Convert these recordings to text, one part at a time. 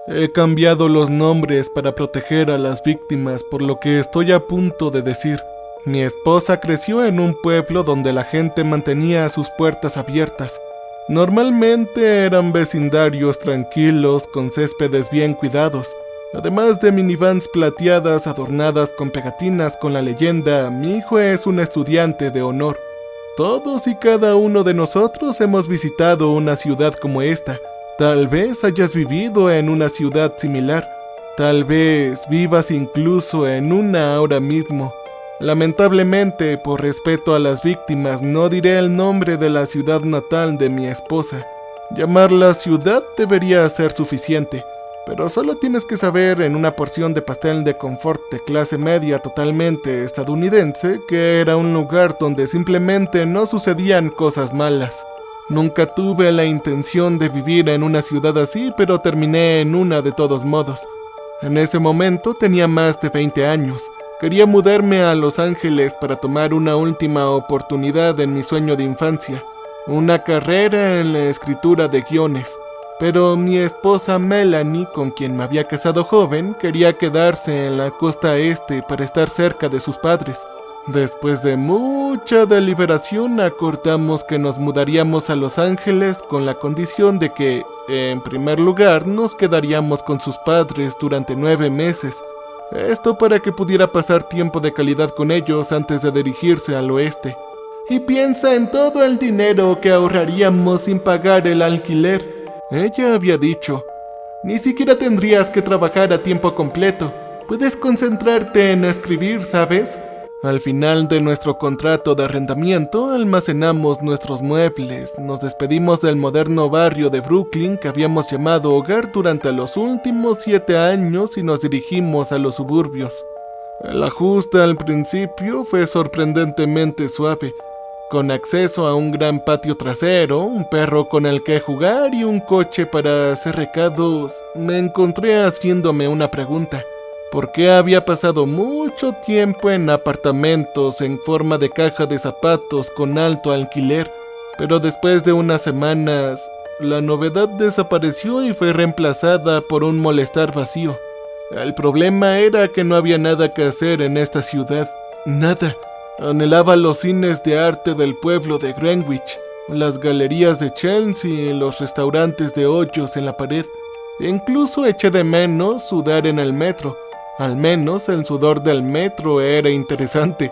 He cambiado los nombres para proteger a las víctimas, por lo que estoy a punto de decir. Mi esposa creció en un pueblo donde la gente mantenía sus puertas abiertas. Normalmente eran vecindarios tranquilos con céspedes bien cuidados, además de minivans plateadas adornadas con pegatinas con la leyenda «Mi hijo es un estudiante de honor». Todos y cada uno de nosotros hemos visitado una ciudad como esta. Tal vez hayas vivido en una ciudad similar. Tal vez vivas incluso en una ahora mismo. Lamentablemente, por respeto a las víctimas, no diré el nombre de la ciudad natal de mi esposa. Llamarla ciudad debería ser suficiente, pero solo tienes que saber en una porción de pastel de confort de clase media totalmente estadounidense que era un lugar donde simplemente no sucedían cosas malas. Nunca tuve la intención de vivir en una ciudad así, pero terminé en una de todos modos. En ese momento tenía más de 20 años. Quería mudarme a Los Ángeles para tomar una última oportunidad en mi sueño de infancia, una carrera en la escritura de guiones. Pero mi esposa Melanie, con quien me había casado joven, quería quedarse en la costa este para estar cerca de sus padres. Después de mucha deliberación, acordamos que nos mudaríamos a Los Ángeles con la condición de que, en primer lugar, nos quedaríamos con sus padres durante 9 meses. Esto para que pudiera pasar tiempo de calidad con ellos antes de dirigirse al oeste. Y piensa en todo el dinero que ahorraríamos sin pagar el alquiler. Ella había dicho, ni siquiera tendrías que trabajar a tiempo completo. Puedes concentrarte en escribir, ¿sabes? Al final de nuestro contrato de arrendamiento, almacenamos nuestros muebles, nos despedimos del moderno barrio de Brooklyn que habíamos llamado hogar durante los últimos 7 años y nos dirigimos a los suburbios. El ajuste al principio fue sorprendentemente suave, con acceso a un gran patio trasero, un perro con el que jugar y un coche para hacer recados. Me encontré haciéndome una pregunta. ¿Por qué había pasado mucho tiempo en apartamentos en forma de caja de zapatos con alto alquiler? Pero después de unas semanas, la novedad desapareció y fue reemplazada por un molestar vacío. El problema era que no había nada que hacer en esta ciudad. Nada. Anhelaba los cines de arte del pueblo de Greenwich, las galerías de Chelsea, los restaurantes de hoyos en la pared. E incluso eché de menos sudar en el metro. Al menos el sudor del metro era interesante.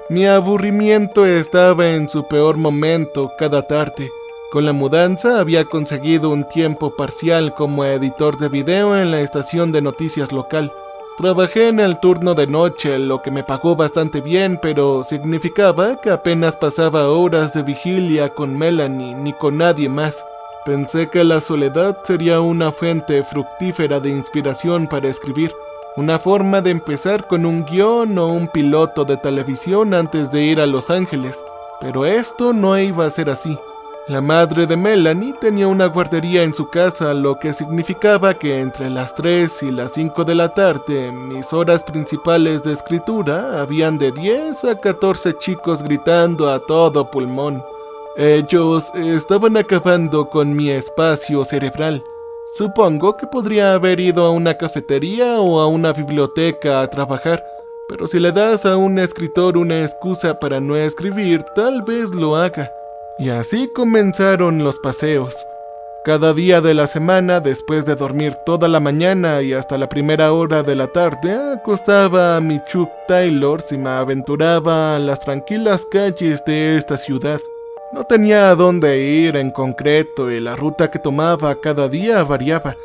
Mi aburrimiento estaba en su peor momento cada tarde. Con la mudanza había conseguido un tiempo parcial como editor de video en la estación de noticias local. Trabajé en el turno de noche, lo que me pagó bastante bien, pero significaba que apenas pasaba horas de vigilia con Melanie ni con nadie más. Pensé que la soledad sería una fuente fructífera de inspiración para escribir. Una forma de empezar con un guión o un piloto de televisión antes de ir a Los Ángeles. Pero esto no iba a ser así. La madre de Melanie tenía una guardería en su casa, lo que significaba que entre las 3 y las 5 de la tarde, mis horas principales de escritura, habían de 10 a 14 chicos gritando a todo pulmón. Ellos estaban acabando con mi espacio cerebral. Supongo que podría haber ido a una cafetería o a una biblioteca a trabajar, pero si le das a un escritor una excusa para no escribir, tal vez lo haga. Y así comenzaron los paseos. Cada día de la semana, después de dormir toda la mañana y hasta la primera hora de la tarde, acostaba a mi Chuck Taylor y me aventuraba a las tranquilas calles de esta ciudad. No tenía a dónde ir en concreto y la ruta que tomaba cada día variaba.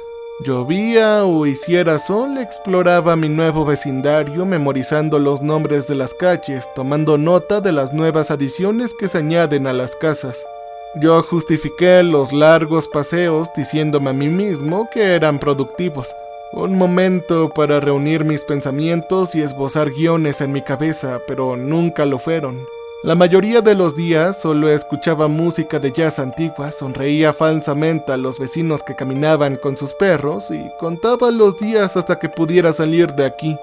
Llovía o hiciera sol, exploraba mi nuevo vecindario memorizando los nombres de las calles, tomando nota de las nuevas adiciones que se añaden a las casas. Yo justifiqué los largos paseos diciéndome a mí mismo que eran productivos. Un momento para reunir mis pensamientos y esbozar guiones en mi cabeza, pero nunca lo fueron. La mayoría de los días solo escuchaba música de jazz antigua, sonreía falsamente a los vecinos que caminaban con sus perros y contaba los días hasta que pudiera salir de aquí.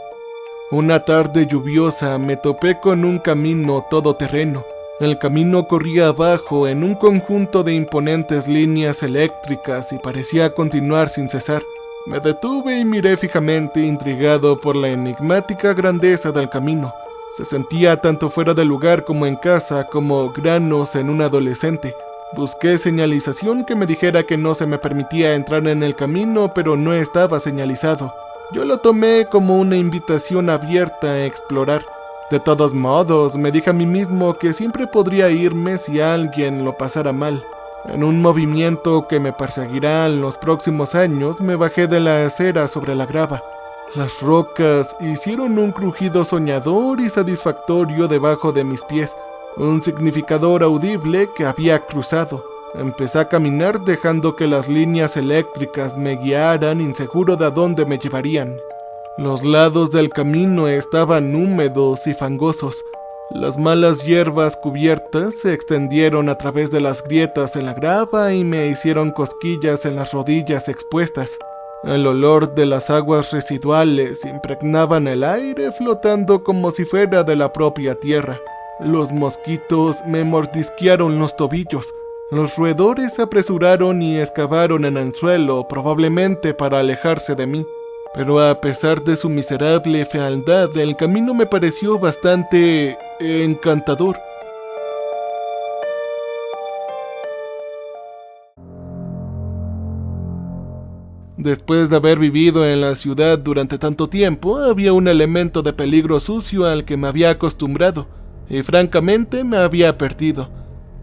Una tarde lluviosa me topé con un camino todoterreno. El camino corría abajo en un conjunto de imponentes líneas eléctricas y parecía continuar sin cesar. Me detuve y miré fijamente, intrigado por la enigmática grandeza del camino. Se sentía tanto fuera de lugar como en casa, como granos en un adolescente. Busqué señalización que me dijera que no se me permitía entrar en el camino, pero no estaba señalizado. Yo lo tomé como una invitación abierta a explorar. De todos modos, me dije a mí mismo que siempre podría irme si alguien lo pasara mal. En un movimiento que me perseguirá en los próximos años, me bajé de la acera sobre la grava. Las rocas hicieron un crujido soñador y satisfactorio debajo de mis pies, un significador audible que había cruzado. Empecé a caminar dejando que las líneas eléctricas me guiaran, inseguro de a dónde me llevarían. Los lados del camino estaban húmedos y fangosos. Las malas hierbas cubiertas se extendieron a través de las grietas en la grava y me hicieron cosquillas en las rodillas expuestas. El olor de las aguas residuales impregnaban el aire, flotando como si fuera de la propia tierra. Los mosquitos me mordisquearon los tobillos. Los roedores se apresuraron y excavaron en el suelo, probablemente para alejarse de mí. Pero a pesar de su miserable fealdad, el camino me pareció bastante encantador. Después de haber vivido en la ciudad durante tanto tiempo, había un elemento de peligro sucio al que me había acostumbrado, y francamente me había perdido.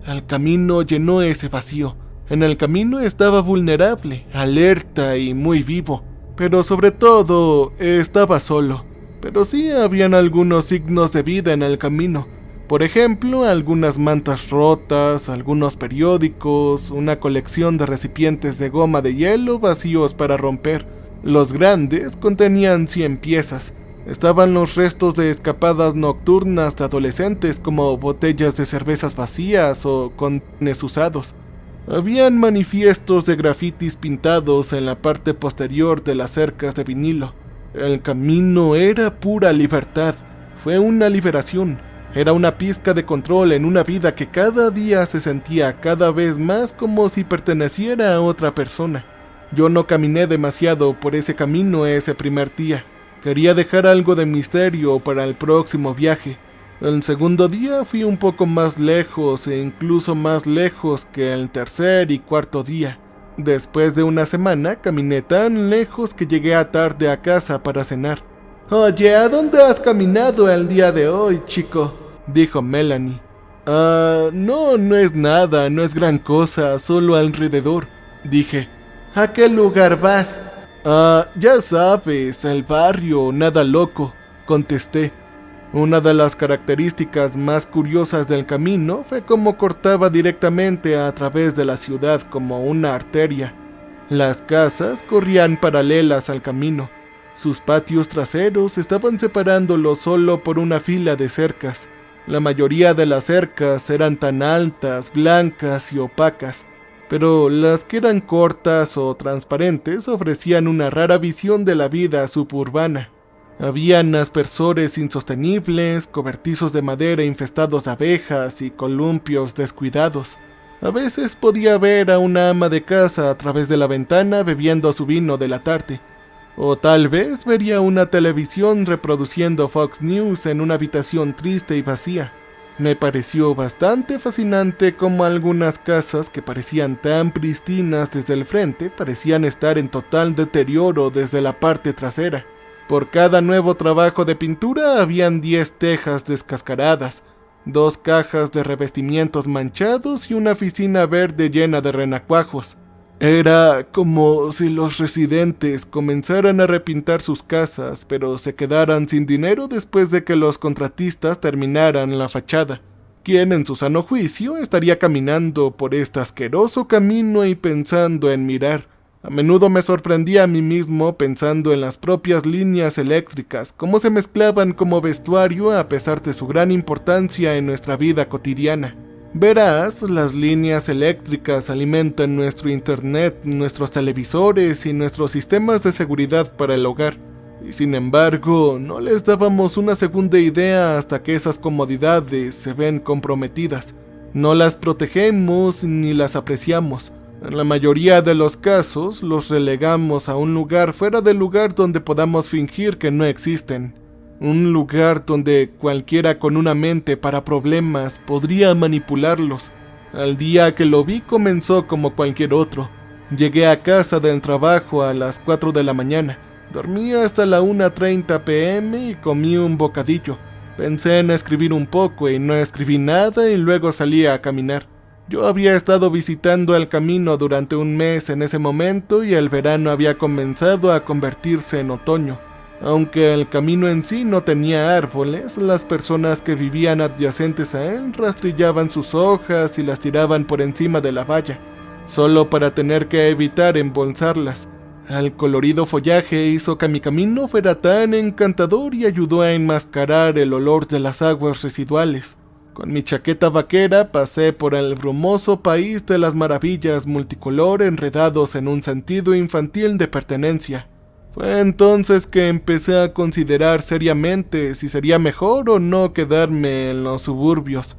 El camino llenó ese vacío. En el camino estaba vulnerable, alerta y muy vivo. Pero sobre todo, estaba solo. Pero sí habían algunos signos de vida en el camino. Por ejemplo, algunas mantas rotas, algunos periódicos, una colección de recipientes de goma de hielo vacíos para romper. Los grandes contenían 100 piezas. Estaban los restos de escapadas nocturnas de adolescentes, como botellas de cervezas vacías o condones usados. Habían manifiestos de grafitis pintados en la parte posterior de las cercas de vinilo. El camino era pura libertad. Fue una liberación. Era una pizca de control en una vida que cada día se sentía cada vez más como si perteneciera a otra persona. Yo no caminé demasiado por ese camino ese primer día. Quería dejar algo de misterio para el próximo viaje. El segundo día fui un poco más lejos e incluso más lejos que el tercer y cuarto día. Después de una semana caminé tan lejos que llegué tarde a casa para cenar. «Oye, ¿a dónde has caminado el día de hoy, chico?», dijo Melanie. No es nada, no es gran cosa, solo alrededor», dije. «¿A qué lugar vas?». Ya sabes, el barrio, nada loco», contesté. Una de las características más curiosas del camino fue cómo cortaba directamente a través de la ciudad como una arteria. Las casas corrían paralelas al camino. Sus patios traseros estaban separándolos solo por una fila de cercas. La mayoría de las cercas eran tan altas, blancas y opacas, pero las que eran cortas o transparentes ofrecían una rara visión de la vida suburbana. Habían aspersores insostenibles, cobertizos de madera infestados de abejas y columpios descuidados. A veces podía ver a una ama de casa a través de la ventana bebiendo su vino de la tarde. O tal vez vería una televisión reproduciendo Fox News en una habitación triste y vacía. Me pareció bastante fascinante cómo algunas casas que parecían tan pristinas desde el frente parecían estar en total deterioro desde la parte trasera. Por cada nuevo trabajo de pintura habían 10 tejas descascaradas, 2 cajas de revestimientos manchados y una oficina verde llena de renacuajos. Era como si los residentes comenzaran a repintar sus casas, pero se quedaran sin dinero después de que los contratistas terminaran la fachada. ¿Quién en su sano juicio estaría caminando por este asqueroso camino y pensando en mirar? A menudo me sorprendía a mí mismo pensando en las propias líneas eléctricas, cómo se mezclaban como vestuario a pesar de su gran importancia en nuestra vida cotidiana. Verás, las líneas eléctricas alimentan nuestro internet, nuestros televisores y nuestros sistemas de seguridad para el hogar. Y sin embargo, no les dábamos una segunda idea hasta que esas comodidades se ven comprometidas. No las protegemos ni las apreciamos. En la mayoría de los casos, los relegamos a un lugar fuera del lugar donde podamos fingir que no existen. Un lugar donde cualquiera con una mente para problemas podría manipularlos. Al día que lo vi comenzó como cualquier otro. Llegué a casa del trabajo a las 4 de la mañana. Dormí hasta la 1:30 p.m. y comí un bocadillo. Pensé en escribir un poco y no escribí nada y luego salí a caminar. Yo había estado visitando el camino durante un mes en ese momento y el verano había comenzado a convertirse en otoño. Aunque el camino en sí no tenía árboles, las personas que vivían adyacentes a él rastrillaban sus hojas y las tiraban por encima de la valla, solo para tener que evitar embolsarlas. El colorido follaje hizo que mi camino fuera tan encantador y ayudó a enmascarar el olor de las aguas residuales. Con mi chaqueta vaquera pasé por el brumoso país de las maravillas multicolor enredados en un sentido infantil de pertenencia. Fue entonces que empecé a considerar seriamente si sería mejor o no quedarme en los suburbios.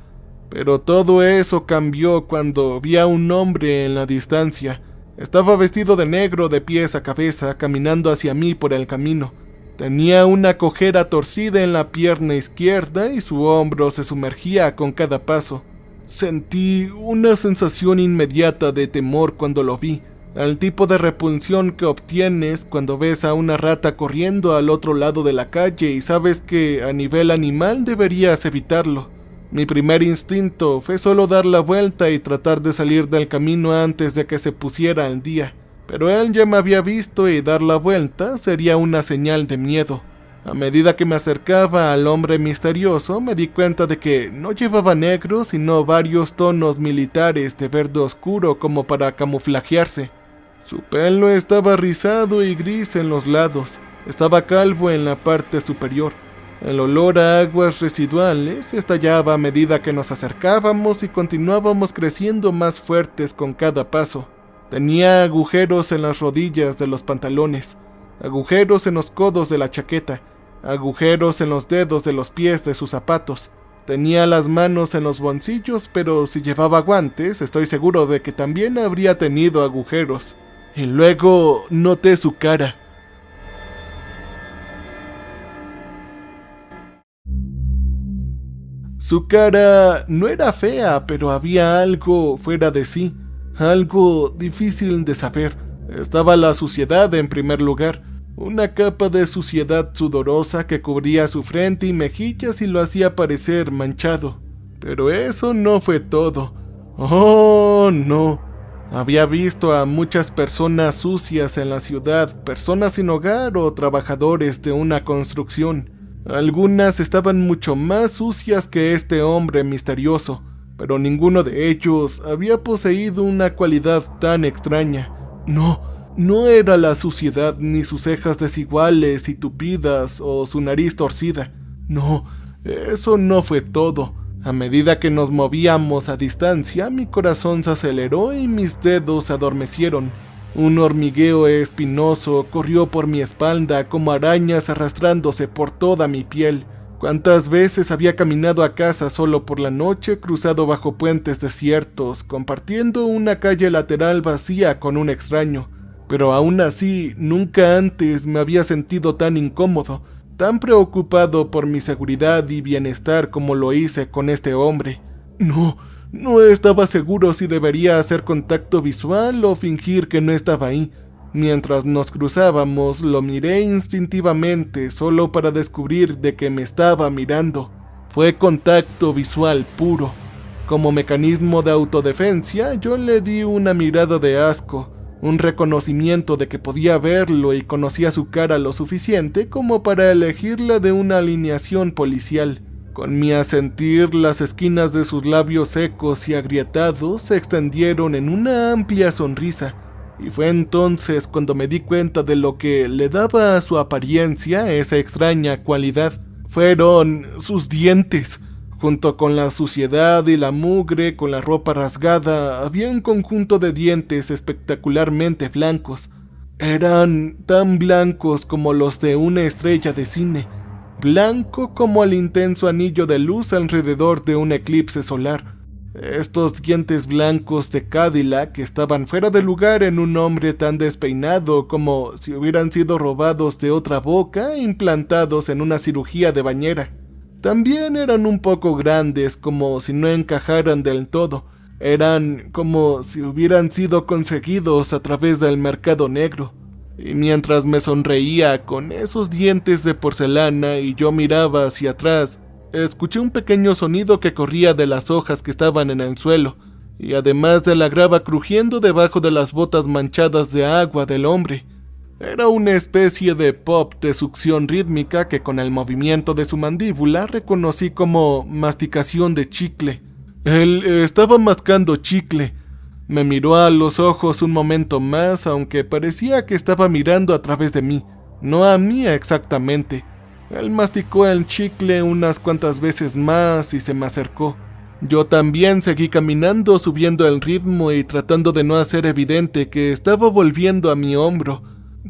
Pero todo eso cambió cuando vi a un hombre en la distancia. Estaba vestido de negro de pies a cabeza, caminando hacia mí por el camino. Tenía una cojera torcida en la pierna izquierda y su hombro se sumergía con cada paso. Sentí una sensación inmediata de temor cuando lo vi, el tipo de repulsión que obtienes cuando ves a una rata corriendo al otro lado de la calle y sabes que a nivel animal deberías evitarlo. Mi primer instinto fue solo dar la vuelta y tratar de salir del camino antes de que se pusiera al día. Pero él ya me había visto y dar la vuelta sería una señal de miedo. A medida que me acercaba al hombre misterioso, me di cuenta de que no llevaba negro, sino varios tonos militares de verde oscuro como para camuflajearse. Su pelo estaba rizado y gris en los lados. Estaba calvo en la parte superior. El olor a aguas residuales estallaba a medida que nos acercábamos y continuábamos creciendo más fuertes con cada paso. Tenía agujeros en las rodillas de los pantalones, agujeros en los codos de la chaqueta, agujeros en los dedos de los pies de sus zapatos. Tenía las manos en los bolsillos, pero si llevaba guantes, estoy seguro de que también habría tenido agujeros. Y luego noté su cara. Su cara no era fea, pero había algo fuera de sí. Algo difícil de saber. Estaba la suciedad en primer lugar, una capa de suciedad sudorosa que cubría su frente y mejillas y lo hacía parecer manchado. Pero eso no fue todo. ¡Oh, no! Había visto a muchas personas sucias en la ciudad, personas sin hogar o trabajadores de una construcción. Algunas estaban mucho más sucias que este hombre misterioso, pero ninguno de ellos había poseído una cualidad tan extraña. No era la suciedad ni sus cejas desiguales y tupidas o su nariz torcida. No, eso no fue todo. A medida que nos movíamos a distancia, mi corazón se aceleró y mis dedos se adormecieron. Un hormigueo espinoso corrió por mi espalda como arañas arrastrándose por toda mi piel. ¿Cuántas veces había caminado a casa solo por la noche, cruzado bajo puentes desiertos, compartiendo una calle lateral vacía con un extraño? Pero aún así, nunca antes me había sentido tan incómodo, tan preocupado por mi seguridad y bienestar como lo hice con este hombre. No estaba seguro si debería hacer contacto visual o fingir que no estaba ahí. Mientras nos cruzábamos, lo miré instintivamente solo para descubrir de que me estaba mirando. Fue contacto visual puro. Como mecanismo de autodefensa, yo le di una mirada de asco, un reconocimiento de que podía verlo y conocía su cara lo suficiente como para elegirla de una alineación policial. Con mi asentir, las esquinas de sus labios secos y agrietados se extendieron en una amplia sonrisa. Y fue entonces cuando me di cuenta de lo que le daba a su apariencia esa extraña cualidad. Fueron sus dientes. Junto con la suciedad y la mugre, con la ropa rasgada, había un conjunto de dientes espectacularmente blancos. Eran tan blancos como los de una estrella de cine, blanco como el intenso anillo de luz alrededor de un eclipse solar. Estos dientes blancos de Cadillac estaban fuera de lugar en un hombre tan despeinado como si hubieran sido robados de otra boca e implantados en una cirugía de bañera. También eran un poco grandes, como si no encajaran del todo. Eran como si hubieran sido conseguidos a través del mercado negro. Y mientras me sonreía con esos dientes de porcelana y yo miraba hacia atrás, escuché un pequeño sonido que corría de las hojas que estaban en el suelo, y además de la grava crujiendo debajo de las botas manchadas de agua del hombre. Era una especie de pop de succión rítmica que con el movimiento de su mandíbula reconocí como masticación de chicle. Él estaba mascando chicle. Me miró a los ojos un momento más, aunque parecía que estaba mirando a través de mí, no a mí exactamente. Él masticó el chicle unas cuantas veces más y se me acercó. Yo también seguí caminando, subiendo el ritmo y tratando de no hacer evidente que estaba volviendo a mi hombro.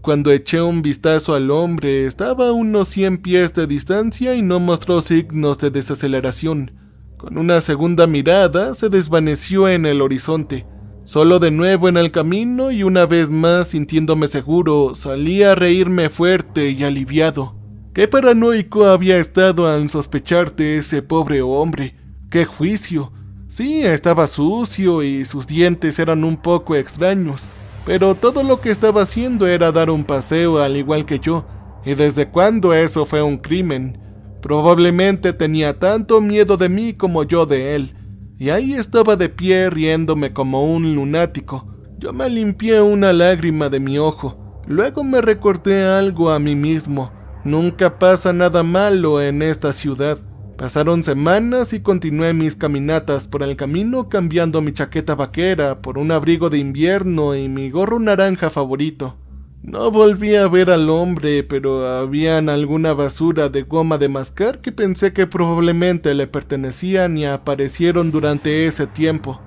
Cuando eché un vistazo al hombre, estaba a unos 100 pies de distancia y no mostró signos de desaceleración. Con una segunda mirada, se desvaneció en el horizonte. Solo de nuevo en el camino y una vez más sintiéndome seguro, salí a reírme fuerte y aliviado. Qué paranoico había estado al sospechar de ese pobre hombre. ¡Qué juicio! Sí, estaba sucio y sus dientes eran un poco extraños, pero todo lo que estaba haciendo era dar un paseo al igual que yo. ¿Y desde cuándo eso fue un crimen? Probablemente tenía tanto miedo de mí como yo de él. Y ahí estaba de pie riéndome como un lunático. Yo me limpié una lágrima de mi ojo. Luego me recordé algo a mí mismo. Nunca pasa nada malo en esta ciudad. Pasaron semanas y continué mis caminatas por el camino cambiando mi chaqueta vaquera por un abrigo de invierno y mi gorro naranja favorito. No volví a ver al hombre, pero habían alguna basura de goma de mascar que pensé que probablemente le pertenecían y aparecieron durante ese tiempo.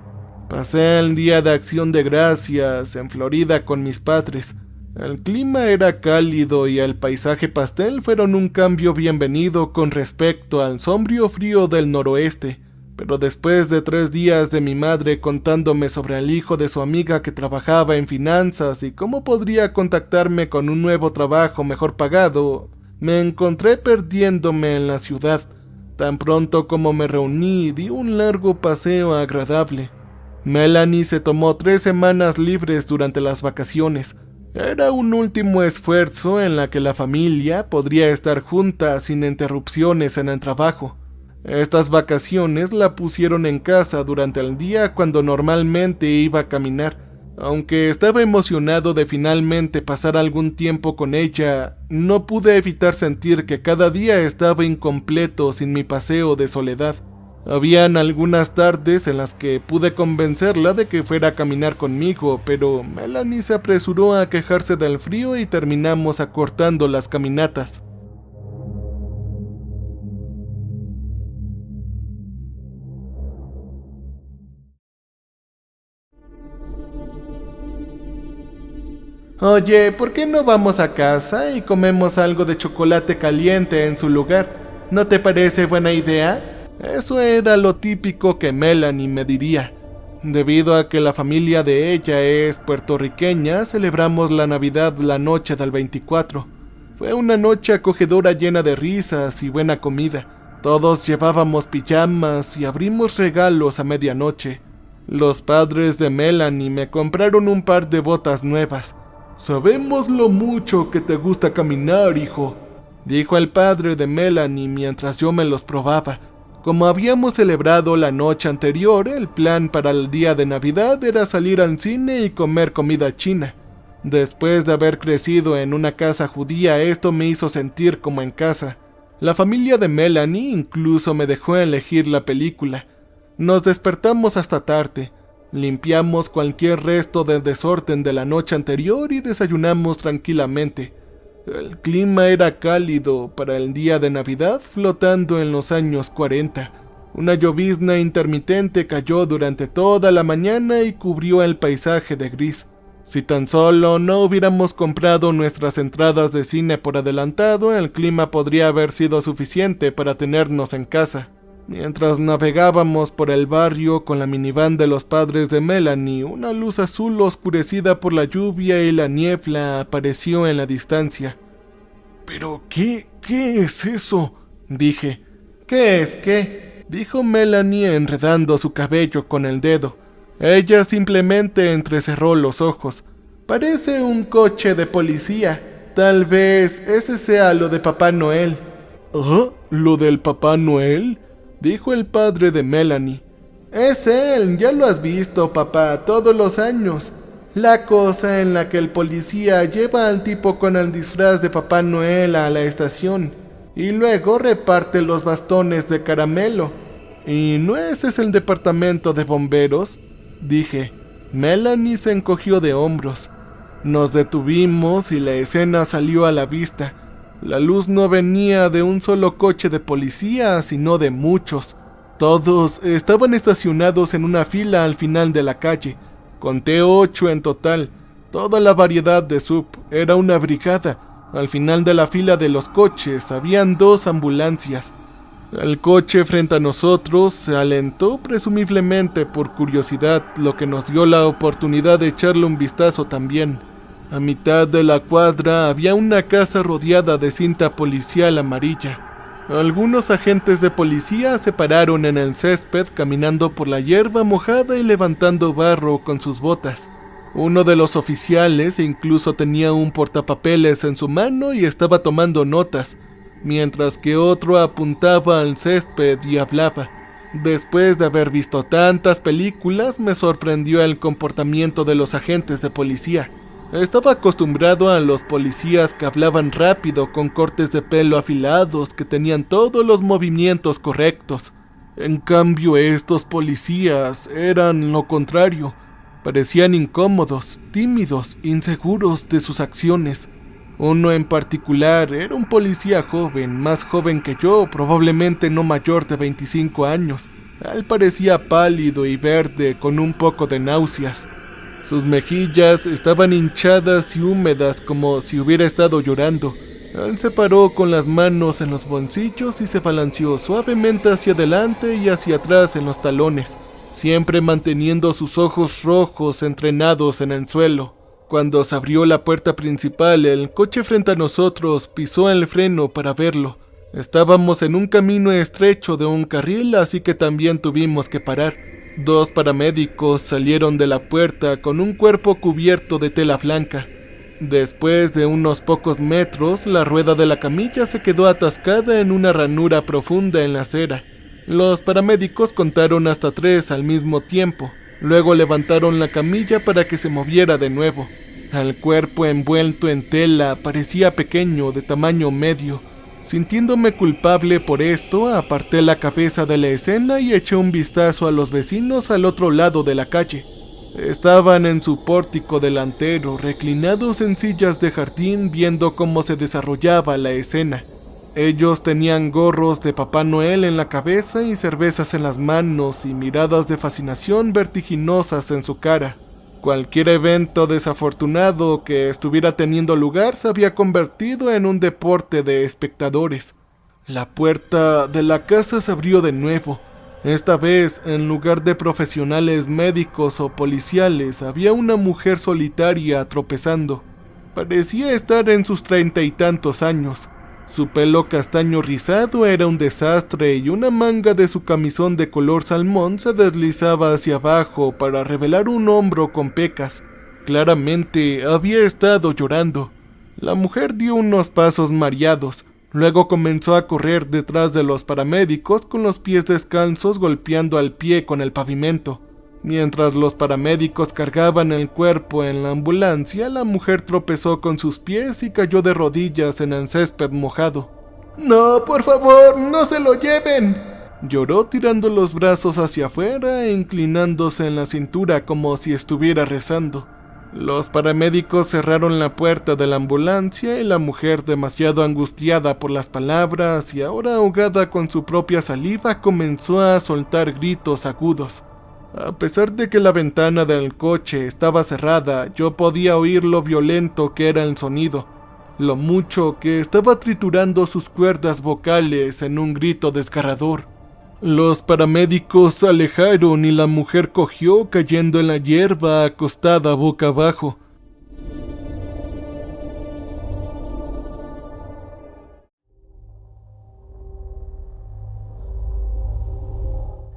Pasé el día de Acción de Gracias en Florida con mis padres. El clima era cálido y el paisaje pastel fueron un cambio bienvenido con respecto al sombrío frío del noroeste. Pero después de 3 días de mi madre contándome sobre el hijo de su amiga que trabajaba en finanzas y cómo podría contactarme con un nuevo trabajo mejor pagado, me encontré perdiéndome en la ciudad. Tan pronto como me reuní, di un largo paseo agradable. Melanie se tomó 3 semanas libres durante las vacaciones. Era un último esfuerzo en la que la familia podría estar junta sin interrupciones en el trabajo. Estas vacaciones la pusieron en casa durante el día cuando normalmente iba a caminar. Aunque estaba emocionado de finalmente pasar algún tiempo con ella, no pude evitar sentir que cada día estaba incompleto sin mi paseo de soledad. Habían algunas tardes en las que pude convencerla de que fuera a caminar conmigo, pero Melanie se apresuró a quejarse del frío y terminamos acortando las caminatas. Oye, ¿por qué no vamos a casa y comemos algo de chocolate caliente en su lugar? ¿No te parece buena idea? Eso era lo típico que Melanie me diría. Debido a que la familia de ella es puertorriqueña, celebramos la Navidad la noche del 24. Fue una noche acogedora llena de risas y buena comida. Todos llevábamos pijamas y abrimos regalos a medianoche. Los padres de Melanie me compraron un par de botas nuevas. «Sabemos lo mucho que te gusta caminar, hijo», dijo el padre de Melanie mientras yo me los probaba. Como habíamos celebrado la noche anterior, el plan para el día de Navidad era salir al cine y comer comida china. Después de haber crecido en una casa judía, esto me hizo sentir como en casa. La familia de Melanie incluso me dejó elegir la película. Nos despertamos hasta tarde. Limpiamos cualquier resto del desorden de la noche anterior y desayunamos tranquilamente. El clima era cálido para el día de Navidad, flotando en los años 40. Una llovizna intermitente cayó durante toda la mañana y cubrió el paisaje de gris. Si tan solo no hubiéramos comprado nuestras entradas de cine por adelantado, el clima podría haber sido suficiente para tenernos en casa. Mientras navegábamos por el barrio con la minivan de los padres de Melanie, una luz azul oscurecida por la lluvia y la niebla apareció en la distancia. «¿Pero qué es eso?», dije. «¿Qué es qué?», dijo Melanie enredando su cabello con el dedo. Ella simplemente entrecerró los ojos. «Parece un coche de policía. Tal vez ese sea lo de Papá Noel». «¿Ah? ¿Lo del Papá Noel?», dijo el padre de Melanie. «Es él, ya lo has visto, papá, todos los años. La cosa en la que el policía lleva al tipo con el disfraz de Papá Noel a la estación y luego reparte los bastones de caramelo». «¿Y no ese es el departamento de bomberos?», dije. Melanie se encogió de hombros. Nos detuvimos y la escena salió a la vista. La luz no venía de un solo coche de policía, sino de muchos. Todos estaban estacionados en una fila al final de la calle. Conté 8 en total. Toda la variedad de sub. Era una brigada. Al final de la fila de los coches habían 2 ambulancias. El coche frente a nosotros se alentó presumiblemente por curiosidad, lo que nos dio la oportunidad de echarle un vistazo también. A mitad de la cuadra había una casa rodeada de cinta policial amarilla. Algunos agentes de policía se pararon en el césped caminando por la hierba mojada y levantando barro con sus botas. Uno de los oficiales incluso tenía un portapapeles en su mano y estaba tomando notas, mientras que otro apuntaba al césped y hablaba. Después de haber visto tantas películas, me sorprendió el comportamiento de los agentes de policía. Estaba acostumbrado a los policías que hablaban rápido con cortes de pelo afilados que tenían todos los movimientos correctos. En cambio, estos policías eran lo contrario. Parecían incómodos, tímidos, inseguros de sus acciones. Uno en particular era un policía joven, más joven que yo, probablemente no mayor de 25 años. Él parecía pálido y verde, con un poco de náuseas. Sus mejillas estaban hinchadas y húmedas como si hubiera estado llorando. Él se paró con las manos en los bolsillos y se balanceó suavemente hacia adelante y hacia atrás en los talones, siempre manteniendo sus ojos rojos entrenados en el suelo. Cuando se abrió la puerta principal, el coche frente a nosotros pisó el freno para verlo. Estábamos en un camino estrecho de un carril, así que también tuvimos que parar. 2 paramédicos salieron de la puerta con un cuerpo cubierto de tela blanca. Después de unos pocos metros, la rueda de la camilla se quedó atascada en una ranura profunda en la acera. Los paramédicos contaron hasta 3 al mismo tiempo. Luego levantaron la camilla para que se moviera de nuevo. El cuerpo envuelto en tela parecía pequeño, de tamaño medio. Sintiéndome culpable por esto, aparté la cabeza de la escena y eché un vistazo a los vecinos al otro lado de la calle. Estaban en su pórtico delantero, reclinados en sillas de jardín, viendo cómo se desarrollaba la escena. Ellos tenían gorros de Papá Noel en la cabeza y cervezas en las manos y miradas de fascinación vertiginosas en su cara. Cualquier evento desafortunado que estuviera teniendo lugar se había convertido en un deporte de espectadores. La puerta de la casa se abrió de nuevo. Esta vez, en lugar de profesionales médicos o policiales, había una mujer solitaria tropezando. Parecía estar en sus 30 y tantos años. Su pelo castaño rizado era un desastre y una manga de su camisón de color salmón se deslizaba hacia abajo para revelar un hombro con pecas. Claramente había estado llorando. La mujer dio unos pasos mareados. Luego comenzó a correr detrás de los paramédicos con los pies descalzos golpeando al pie con el pavimento. Mientras los paramédicos cargaban el cuerpo en la ambulancia, la mujer tropezó con sus pies y cayó de rodillas en el césped mojado. «¡No, por favor, no se lo lleven!», lloró tirando los brazos hacia afuera e inclinándose en la cintura como si estuviera rezando. Los paramédicos cerraron la puerta de la ambulancia y la mujer, demasiado angustiada por las palabras y ahora ahogada con su propia saliva, comenzó a soltar gritos agudos. A pesar de que la ventana del coche estaba cerrada, yo podía oír lo violento que era el sonido, lo mucho que estaba triturando sus cuerdas vocales en un grito desgarrador. Los paramédicos se alejaron y la mujer cogió cayendo en la hierba acostada boca abajo.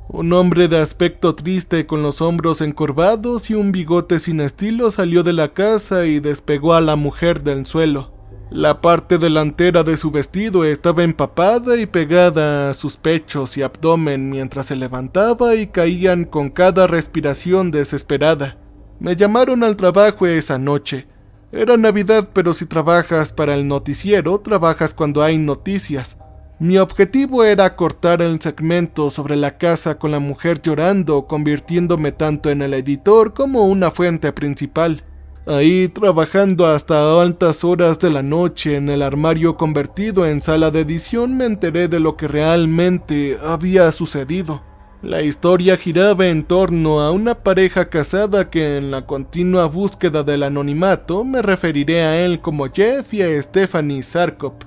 Un hombre de aspecto triste con los hombros encorvados y un bigote sin estilo salió de la casa y despegó a la mujer del suelo. La parte delantera de su vestido estaba empapada y pegada a sus pechos y abdomen mientras se levantaba y caían con cada respiración desesperada. Me llamaron al trabajo esa noche. Era Navidad, pero si trabajas para el noticiero, trabajas cuando hay noticias. Mi objetivo era cortar el segmento sobre la casa con la mujer llorando, convirtiéndome tanto en el editor como una fuente principal. Ahí, trabajando hasta altas horas de la noche en el armario convertido en sala de edición, me enteré de lo que realmente había sucedido. La historia giraba en torno a una pareja casada que, en la continua búsqueda del anonimato, me referiré a él como Jeff y a Stephanie Sarkop.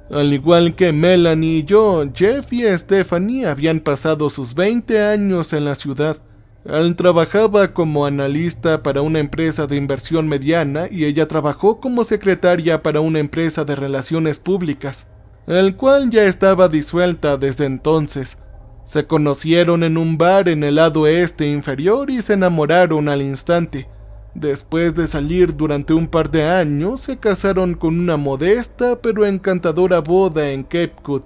Al igual que Melanie y yo, Jeff y Stephanie habían pasado sus 20 años en la ciudad. Él trabajaba como analista para una empresa de inversión mediana y ella trabajó como secretaria para una empresa de relaciones públicas, el cual ya estaba disuelta desde entonces. Se conocieron en un bar en el lado este inferior y se enamoraron al instante. Después de salir durante un par de años, se casaron con una modesta pero encantadora boda en Cape Cod.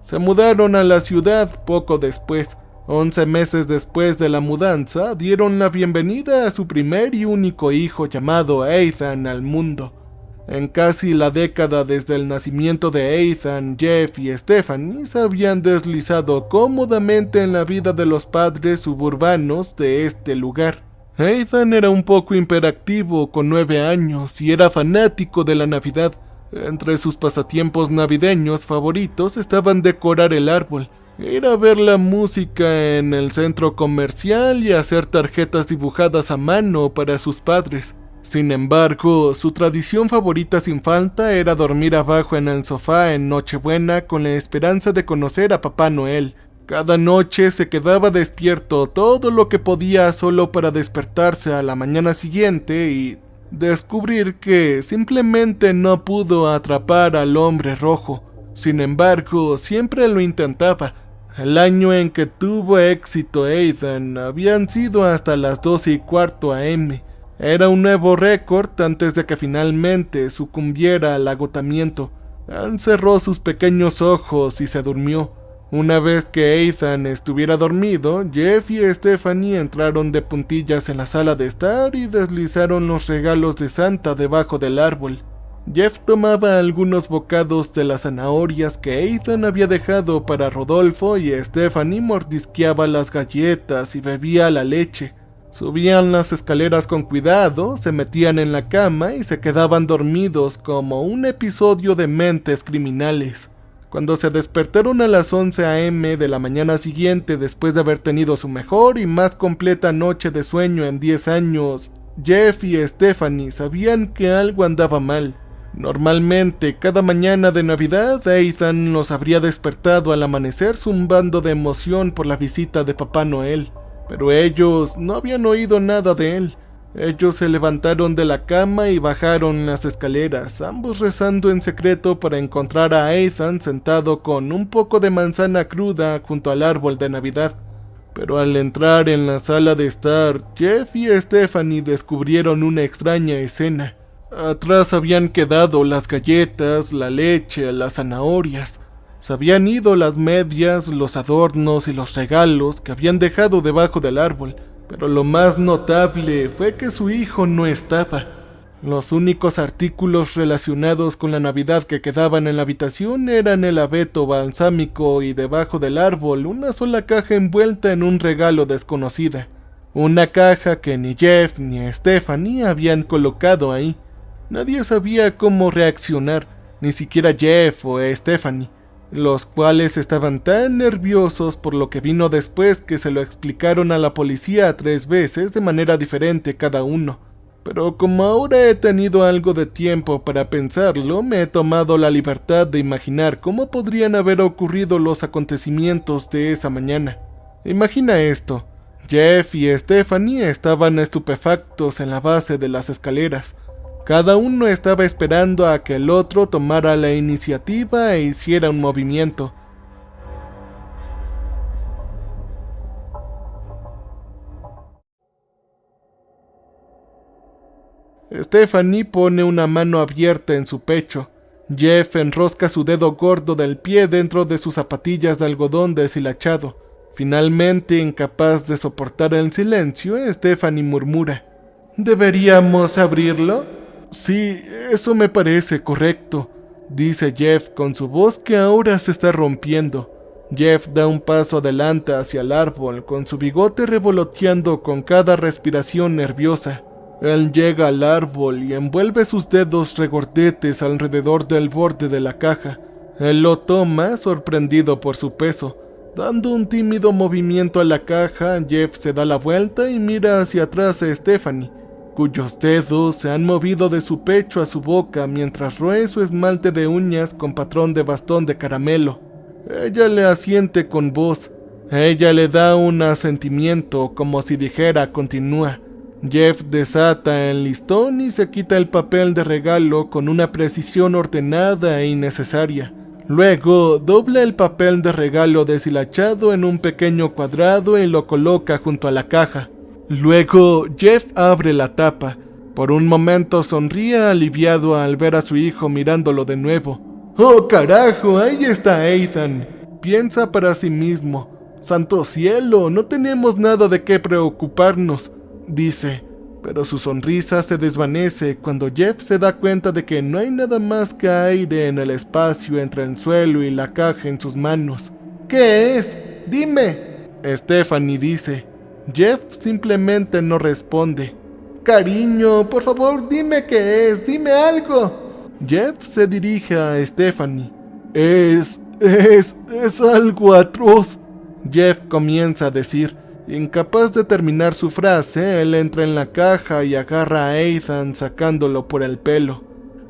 Se mudaron a la ciudad poco después. 11 meses después de la mudanza, dieron la bienvenida a su primer y único hijo llamado Ethan al mundo. En casi la década desde el nacimiento de Ethan, Jeff y Stephanie se habían deslizado cómodamente en la vida de los padres suburbanos de este lugar. Ethan era un poco hiperactivo con 9 años y era fanático de la Navidad. Entre sus pasatiempos navideños favoritos estaban decorar el árbol, ir a ver la música en el centro comercial y hacer tarjetas dibujadas a mano para sus padres. Sin embargo, su tradición favorita sin falta era dormir abajo en el sofá en Nochebuena con la esperanza de conocer a Papá Noel. Cada noche se quedaba despierto todo lo que podía solo para despertarse a la mañana siguiente y descubrir que simplemente no pudo atrapar al hombre rojo. Sin embargo, siempre lo intentaba. El año en que tuvo éxito Ethan habían sido hasta las 12:15 AM. Era un nuevo récord antes de que finalmente sucumbiera al agotamiento. Él cerró sus pequeños ojos y se durmió. Una vez que Ethan estuviera dormido, Jeff y Stephanie entraron de puntillas en la sala de estar y deslizaron los regalos de Santa debajo del árbol. Jeff tomaba algunos bocados de las zanahorias que Ethan había dejado para Rodolfo y Stephanie mordisqueaba las galletas y bebía la leche. Subían las escaleras con cuidado, se metían en la cama y se quedaban dormidos como un episodio de Mentes Criminales. Cuando se despertaron a las 11 AM de la mañana siguiente después de haber tenido su mejor y más completa noche de sueño en 10 años, Jeff y Stephanie sabían que algo andaba mal. Normalmente, cada mañana de Navidad, Ethan los habría despertado al amanecer zumbando de emoción por la visita de Papá Noel, pero ellos no habían oído nada de él. Ellos se levantaron de la cama y bajaron las escaleras, ambos rezando en secreto para encontrar a Ethan sentado con un poco de manzana cruda junto al árbol de Navidad. Pero al entrar en la sala de estar, Jeff y Stephanie descubrieron una extraña escena. Atrás habían quedado las galletas, la leche, las zanahorias. Se habían ido las medias, los adornos y los regalos que habían dejado debajo del árbol. Pero lo más notable fue que su hijo no estaba. Los únicos artículos relacionados con la Navidad que quedaban en la habitación eran el abeto balsámico y debajo del árbol una sola caja envuelta en un regalo desconocida. Una caja que ni Jeff ni Stephanie habían colocado ahí. Nadie sabía cómo reaccionar, ni siquiera Jeff o Stephanie, los cuales estaban tan nerviosos por lo que vino después que se lo explicaron a la policía 3 veces de manera diferente cada uno. pero como ahora he tenido algo de tiempo para pensarlo, me he tomado la libertad de imaginar cómo podrían haber ocurrido los acontecimientos de esa mañana. Imagina esto: Jeff y Stephanie estaban estupefactos en la base de las escaleras. Cada uno estaba esperando a que el otro tomara la iniciativa e hiciera un movimiento. Stephanie pone una mano abierta en su pecho. Jeff enrosca su dedo gordo del pie dentro de sus zapatillas de algodón deshilachado. Finalmente, incapaz de soportar el silencio, Stephanie murmura: ¿Deberíamos abrirlo? Sí, eso me parece correcto, dice Jeff con su voz que ahora se está rompiendo. Jeff da un paso adelante hacia el árbol, con su bigote revoloteando con cada respiración nerviosa. Él llega al árbol y envuelve sus dedos regordetes alrededor del borde de la caja. Él lo toma, sorprendido por su peso. Dando un tímido movimiento a la caja, Jeff se da la vuelta y mira hacia atrás a Stephanie, cuyos dedos se han movido de su pecho a su boca mientras roe su esmalte de uñas con patrón de bastón de caramelo. Ella le asiente con voz. Ella le da un asentimiento como si dijera: continúa. Jeff desata el listón y se quita el papel de regalo con una precisión ordenada e innecesaria. Luego dobla el papel de regalo deshilachado en un pequeño cuadrado y lo coloca junto a la caja. Luego Jeff abre la tapa. Por un momento sonríe aliviado al ver a su hijo mirándolo de nuevo. ¡Oh, carajo! Ahí está Ethan, piensa para sí mismo. ¡Santo cielo! No tenemos nada de qué preocuparnos, dice, pero su sonrisa se desvanece cuando Jeff se da cuenta de que no hay nada más que aire en el espacio entre el suelo y la caja en sus manos. ¿Qué es? ¡Dime!, Stephanie dice. Jeff simplemente no responde. Cariño, por favor, dime qué es, dime algo. Jeff se dirige a Stephanie. Es algo atroz, Jeff comienza a decir. Incapaz de terminar su frase, él entra en la caja y agarra a Ethan sacándolo por el pelo.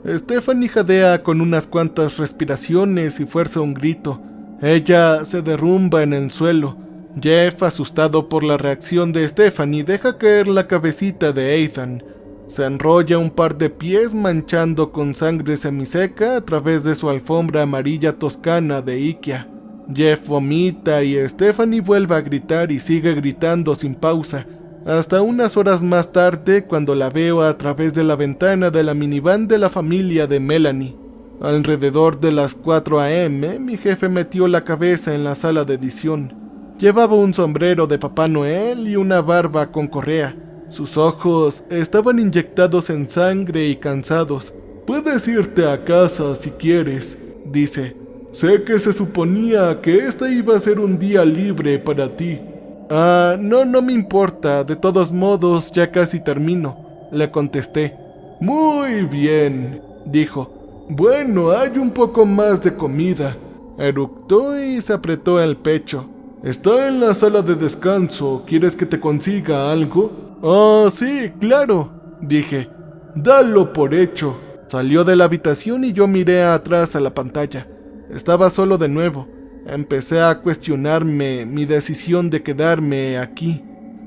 Stephanie jadea con unas cuantas respiraciones y fuerza un grito. Ella se derrumba en el suelo. Jeff, asustado por la reacción de Stephanie, deja caer la cabecita de Ethan. Se enrolla un par de pies manchando con sangre semiseca a través de su alfombra amarilla toscana de Ikea. Jeff vomita y Stephanie vuelve a gritar y sigue gritando sin pausa, hasta unas horas más tarde cuando la veo a través de la ventana de la minivan de la familia de Melanie. Alrededor de las 4 a.m., mi jefe metió la cabeza en la sala de edición. Llevaba un sombrero de Papá Noel y una barba con correa. Sus ojos estaban inyectados en sangre y cansados. «Puedes irte a casa si quieres», dice. «Sé que se suponía que este iba a ser un día libre para ti». No me importa, de todos modos ya casi termino», le contesté. «Muy bien», dijo. «Bueno, hay un poco más de comida». Eructó y se apretó el pecho. «Está en la sala de descanso, ¿quieres que te consiga algo?» Sí, claro», dije. «Dalo por hecho». Salió de la habitación y yo miré atrás a la pantalla. Estaba solo de nuevo. Empecé a cuestionarme mi decisión de quedarme aquí.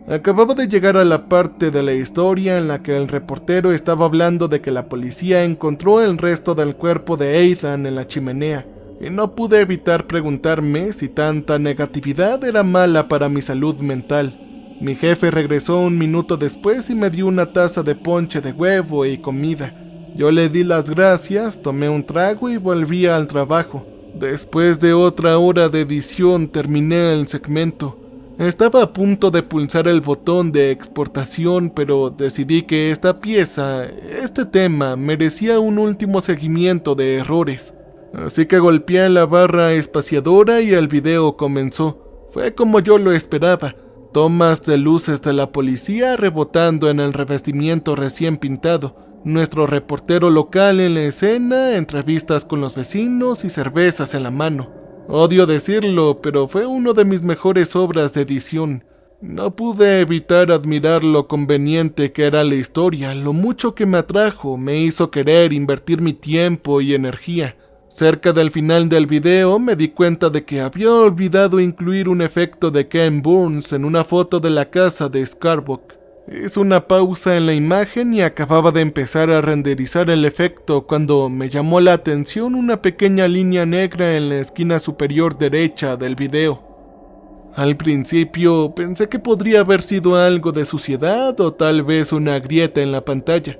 Acababa de llegar a la parte de la historia en la que el reportero estaba hablando de que la policía encontró el resto del cuerpo de Ethan en la chimenea, y no pude evitar preguntarme si tanta negatividad era mala para mi salud mental. Mi jefe regresó un minuto después y me dio una taza de ponche de huevo y comida. Yo le di las gracias, tomé un trago y volví al trabajo. Después de otra hora de edición terminé el segmento. Estaba a punto de pulsar el botón de exportación, pero decidí que este tema, merecía un último seguimiento de errores. Así que golpeé la barra espaciadora y el video comenzó. Fue como yo lo esperaba. Tomas de luces de la policía rebotando en el revestimiento recién pintado. Nuestro reportero local en la escena, entrevistas con los vecinos y cervezas en la mano. Odio decirlo, pero fue una de mis mejores obras de edición. No pude evitar admirar lo conveniente que era la historia, lo mucho que me atrajo, me hizo querer invertir mi tiempo y energía. Cerca del final del video me di cuenta de que había olvidado incluir un efecto de Ken Burns en una foto de la casa de Scarbock. Hice una pausa en la imagen y acababa de empezar a renderizar el efecto cuando me llamó la atención una pequeña línea negra en la esquina superior derecha del video. Al principio pensé que podría haber sido algo de suciedad o tal vez una grieta en la pantalla.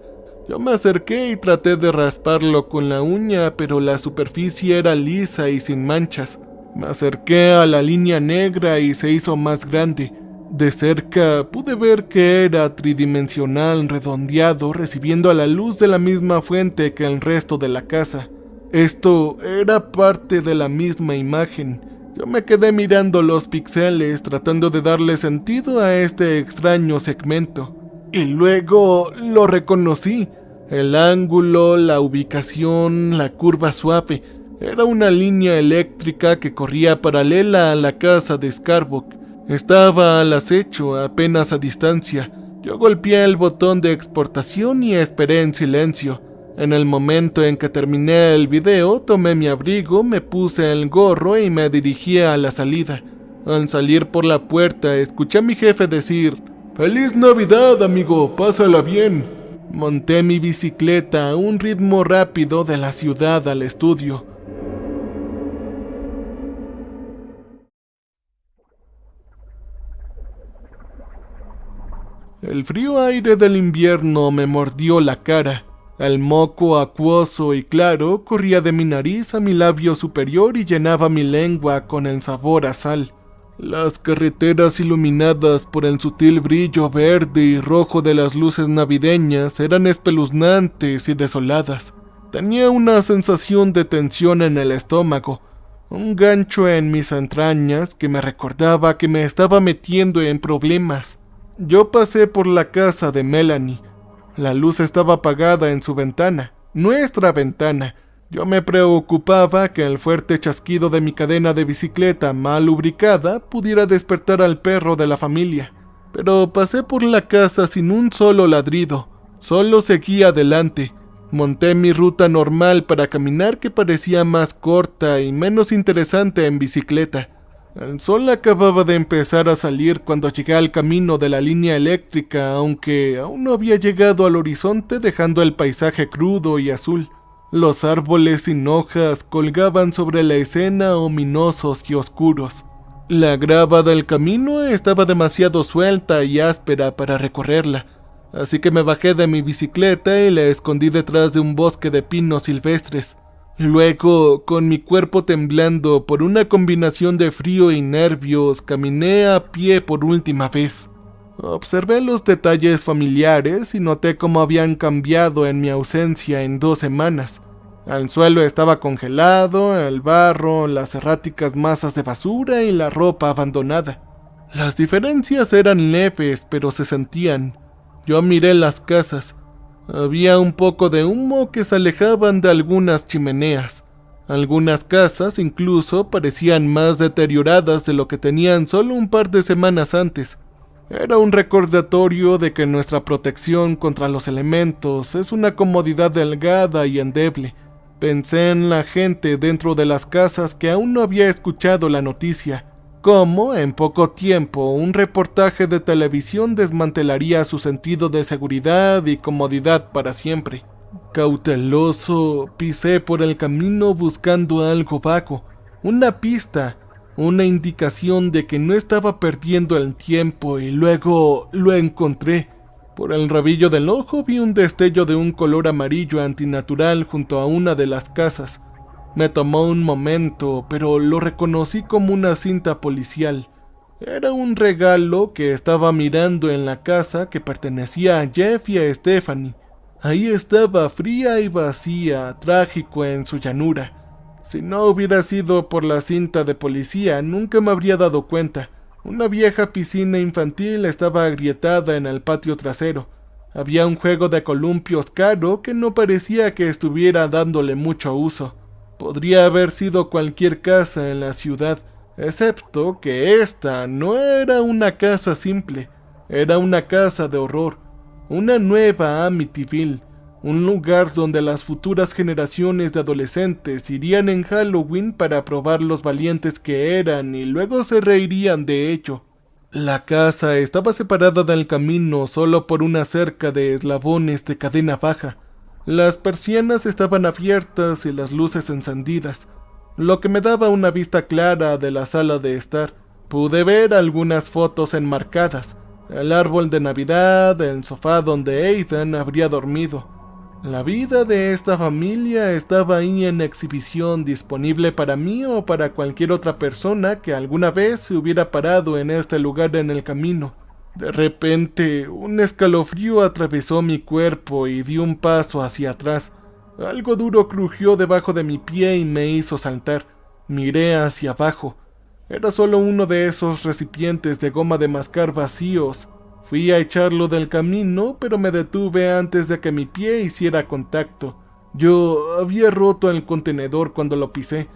Yo me acerqué y traté de rasparlo con la uña, pero la superficie era lisa y sin manchas. Me acerqué a la línea negra y se hizo más grande. De cerca pude ver que era tridimensional redondeado, recibiendo a la luz de la misma fuente que el resto de la casa. Esto era parte de la misma imagen. Yo me quedé mirando los píxeles tratando de darle sentido a este extraño segmento. Y luego lo reconocí. El ángulo, la ubicación, la curva suave. Era una línea eléctrica que corría paralela a la casa de Scarbock. Estaba al acecho, apenas a distancia. Yo golpeé el botón de exportación y esperé en silencio. En el momento en que terminé el video, tomé mi abrigo, me puse el gorro y me dirigí a la salida. Al salir por la puerta, escuché a mi jefe decir: «¡Feliz Navidad, amigo! ¡Pásala bien!». Monté mi bicicleta a un ritmo rápido de la ciudad al estudio. El frío aire del invierno me mordió la cara. El moco acuoso y claro corría de mi nariz a mi labio superior y llenaba mi lengua con el sabor a sal. Las carreteras iluminadas por el sutil brillo verde y rojo de las luces navideñas eran espeluznantes y desoladas. Tenía una sensación de tensión en el estómago, un gancho en mis entrañas que me recordaba que me estaba metiendo en problemas. Yo pasé por la casa de Melanie. La luz estaba apagada en su ventana, nuestra ventana. Yo me preocupaba que el fuerte chasquido de mi cadena de bicicleta mal lubricada pudiera despertar al perro de la familia. Pero pasé por la casa sin un solo ladrido. Solo seguí adelante. Monté mi ruta normal para caminar, que parecía más corta y menos interesante en bicicleta. El sol acababa de empezar a salir cuando llegué al camino de la línea eléctrica, aunque aún no había llegado al horizonte, dejando el paisaje crudo y azul. Los árboles sin hojas colgaban sobre la escena, ominosos y oscuros. La grava del camino estaba demasiado suelta y áspera para recorrerla, así que me bajé de mi bicicleta y la escondí detrás de un bosque de pinos silvestres. Luego, con mi cuerpo temblando por una combinación de frío y nervios, caminé a pie por última vez. Observé los detalles familiares y noté cómo habían cambiado en mi ausencia en 2 semanas. El suelo estaba congelado, el barro, las erráticas masas de basura y la ropa abandonada. Las diferencias eran leves, pero se sentían. Yo miré las casas. Había un poco de humo que se alejaban de algunas chimeneas. Algunas casas incluso parecían más deterioradas de lo que tenían solo un par de semanas antes. Era un recordatorio de que nuestra protección contra los elementos es una comodidad delgada y endeble. Pensé en la gente dentro de las casas que aún no había escuchado la noticia. Cómo, en poco tiempo, un reportaje de televisión desmantelaría su sentido de seguridad y comodidad para siempre. Cauteloso, pisé por el camino buscando algo vago, una pista, una indicación de que no estaba perdiendo el tiempo, y luego lo encontré. Por el rabillo del ojo vi un destello de un color amarillo antinatural junto a una de las casas. Me tomó un momento, pero lo reconocí como una cinta policial. Era un regalo que estaba mirando en la casa que pertenecía a Jeff y a Stephanie. Ahí estaba, fría y vacía, trágico en su llanura. Si no hubiera sido por la cinta de policía, nunca me habría dado cuenta. Una vieja piscina infantil estaba agrietada en el patio trasero. Había un juego de columpios caro que no parecía que estuviera dándole mucho uso. Podría haber sido cualquier casa en la ciudad, excepto que esta no era una casa simple, era una casa de horror, una nueva Amityville, un lugar donde las futuras generaciones de adolescentes irían en Halloween para probar los valientes que eran y luego se reirían de ello. La casa estaba separada del camino solo por una cerca de eslabones de cadena baja. Las persianas estaban abiertas y las luces encendidas, lo que me daba una vista clara de la sala de estar. Pude ver algunas fotos enmarcadas, el árbol de Navidad, el sofá donde Aidan habría dormido. La vida de esta familia estaba ahí en exhibición, disponible para mí o para cualquier otra persona que alguna vez se hubiera parado en este lugar en el camino. De repente, un escalofrío atravesó mi cuerpo y di un paso hacia atrás. Algo duro crujió debajo de mi pie y me hizo saltar. Miré hacia abajo. Era solo uno de esos recipientes de goma de mascar vacíos. Fui a echarlo del camino, pero me detuve antes de que mi pie hiciera contacto. Yo había roto el contenedor cuando lo pisé,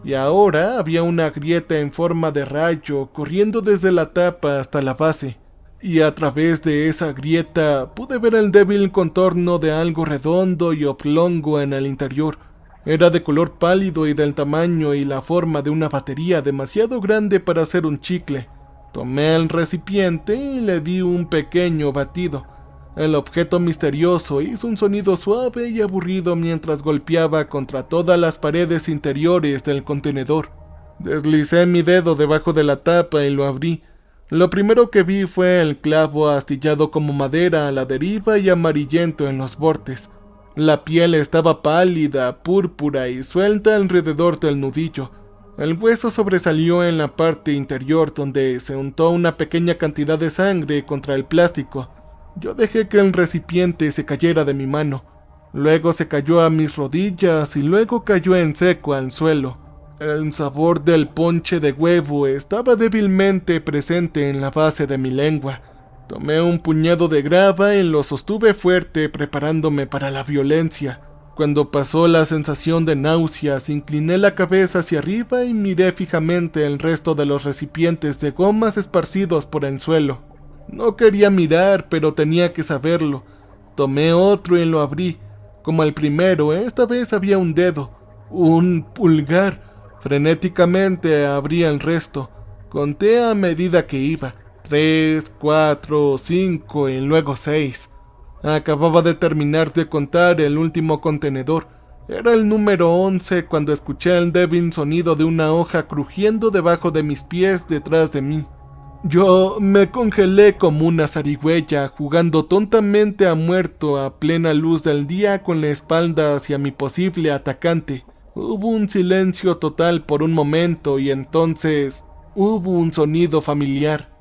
y ahora había una grieta en forma de rayo corriendo desde la tapa hasta la base. Y a través de esa grieta pude ver el débil contorno de algo redondo y oblongo en el interior. Era de color pálido y del tamaño y la forma de una batería demasiado grande para ser un chicle. Tomé el recipiente y le di un pequeño batido. El objeto misterioso hizo un sonido suave y aburrido mientras golpeaba contra todas las paredes interiores del contenedor. Deslicé mi dedo debajo de la tapa y lo abrí. Lo primero que vi fue el clavo astillado como madera a la deriva y amarillento en los bordes. La piel estaba pálida, púrpura y suelta alrededor del nudillo. El hueso sobresalió en la parte interior donde se untó una pequeña cantidad de sangre contra el plástico. Yo dejé que el recipiente se cayera de mi mano. Luego se cayó a mis rodillas y luego cayó en seco al suelo. El sabor del ponche de huevo estaba débilmente presente en la base de mi lengua. Tomé un puñado de grava y lo sostuve fuerte preparándome para la violencia. Cuando pasó la sensación de náuseas, incliné la cabeza hacia arriba y miré fijamente el resto de los recipientes de gomas esparcidos por el suelo. No quería mirar, pero tenía que saberlo. Tomé otro y lo abrí. Como el primero, esta vez había un dedo, un pulgar. Frenéticamente abrí el resto. Conté a medida que iba. 3, 4, 5 y luego 6. Acababa de terminar de contar el último contenedor. Era el número 11 cuando escuché el débil sonido de una hoja crujiendo debajo de mis pies detrás de mí. Yo me congelé como una zarigüeya, jugando tontamente a muerto a plena luz del día con la espalda hacia mi posible atacante. Hubo un silencio total por un momento y entonces hubo un sonido familiar.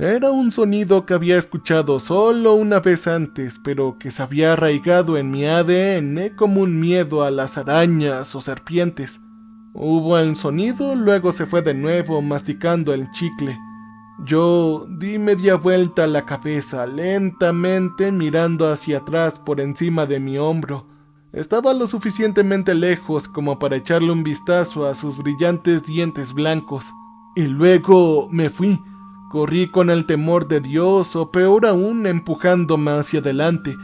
Era un sonido que había escuchado solo una vez antes, pero que se había arraigado en mi ADN como un miedo a las arañas o serpientes. Hubo el sonido, luego se fue de nuevo masticando el chicle. Yo di media vuelta a la cabeza, lentamente mirando hacia atrás por encima de mi hombro. Estaba lo suficientemente lejos como para echarle un vistazo a sus brillantes dientes blancos. Y luego me fui. Corrí con el temor de Dios, o peor aún, empujándome hacia adelante.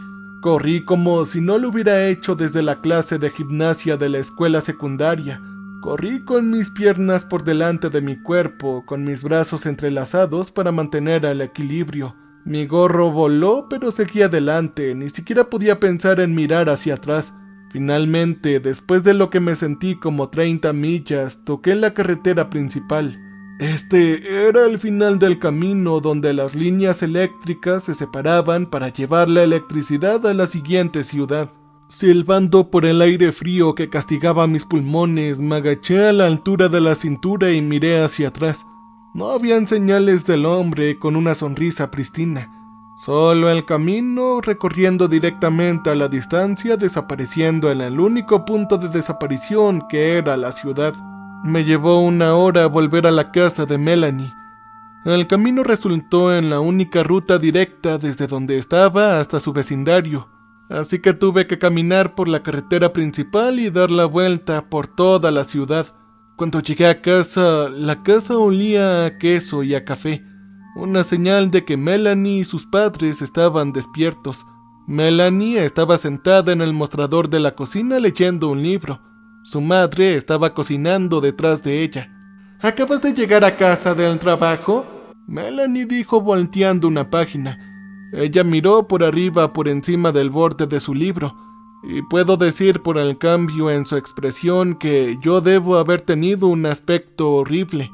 Corrí como si no lo hubiera hecho desde la clase de gimnasia de la escuela secundaria. Corrí con mis piernas por delante de mi cuerpo, con mis brazos entrelazados para mantener el equilibrio. Mi gorro voló, pero seguí adelante, ni siquiera podía pensar en mirar hacia atrás. Finalmente, después de lo que me sentí como 30 millas, toqué la carretera principal. Este era el final del camino donde las líneas eléctricas se separaban para llevar la electricidad a la siguiente ciudad. Silbando por el aire frío que castigaba mis pulmones, me agaché a la altura de la cintura y miré hacia atrás. No habían señales del hombre con una sonrisa pristina. Solo el camino recorriendo directamente a la distancia, desapareciendo en el único punto de desaparición que era la ciudad. Me llevó 1 hora volver a la casa de Melanie. El camino resultó en la única ruta directa desde donde estaba hasta su vecindario. así que tuve que caminar por la carretera principal y dar la vuelta por toda la ciudad. Cuando llegué a casa, la casa olía a queso y a café, una señal de que Melanie y sus padres estaban despiertos. Melanie estaba sentada en el mostrador de la cocina leyendo un libro. Su madre estaba cocinando detrás de ella. ¿Acabas de llegar a casa del trabajo?, Melanie dijo volteando una página. Ella miró por arriba por encima del borde de su libro, y puedo decir por el cambio en su expresión que yo debo haber tenido un aspecto horrible.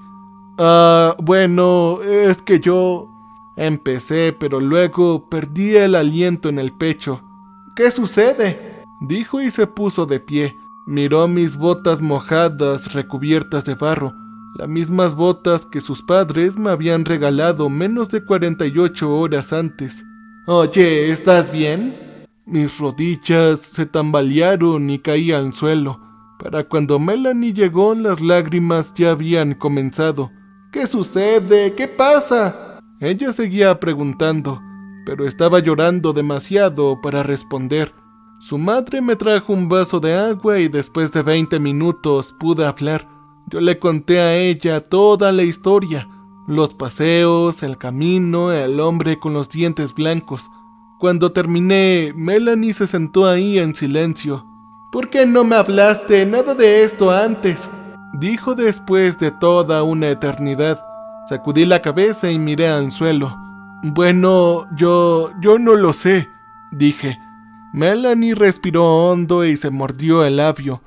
Bueno, es que yo... Empecé, pero luego perdí el aliento en el pecho. ¿Qué sucede?, dijo y se puso de pie. Miró mis botas mojadas recubiertas de barro, las mismas botas que sus padres me habían regalado menos de 48 horas antes. Oye, ¿estás bien? Mis rodillas se tambalearon y caí al suelo. Para cuando Melanie llegó, las lágrimas ya habían comenzado. ¿Qué sucede? ¿Qué pasa? Ella seguía preguntando, pero estaba llorando demasiado para responder. Su madre me trajo un vaso de agua y después de 20 minutos pude hablar. Yo le conté a ella toda la historia, los paseos, el camino, el hombre con los dientes blancos. Cuando terminé, Melanie se sentó ahí en silencio. ¿Por qué no me hablaste nada de esto antes?, dijo después de toda una eternidad. Sacudí la cabeza y miré al suelo. Bueno, yo no lo sé, dije. Melanie respiró hondo y se mordió el labio.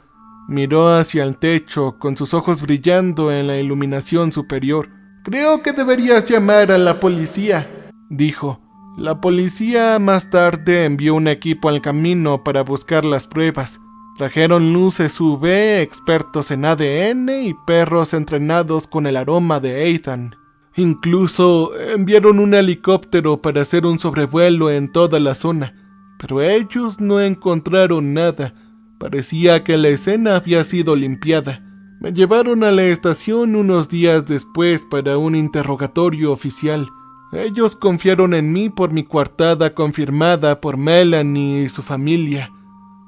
Miró hacia el techo, con sus ojos brillando en la iluminación superior. Creo que deberías llamar a la policía, dijo. La policía más tarde envió un equipo al camino para buscar las pruebas. Trajeron luces UV, expertos en ADN y perros entrenados con el aroma de Ethan. Incluso enviaron un helicóptero para hacer un sobrevuelo en toda la zona, pero ellos no encontraron nada. Parecía que la escena había sido limpiada. Me llevaron a la estación unos días después para un interrogatorio oficial. Ellos confiaron en mí por mi coartada confirmada por Melanie y su familia.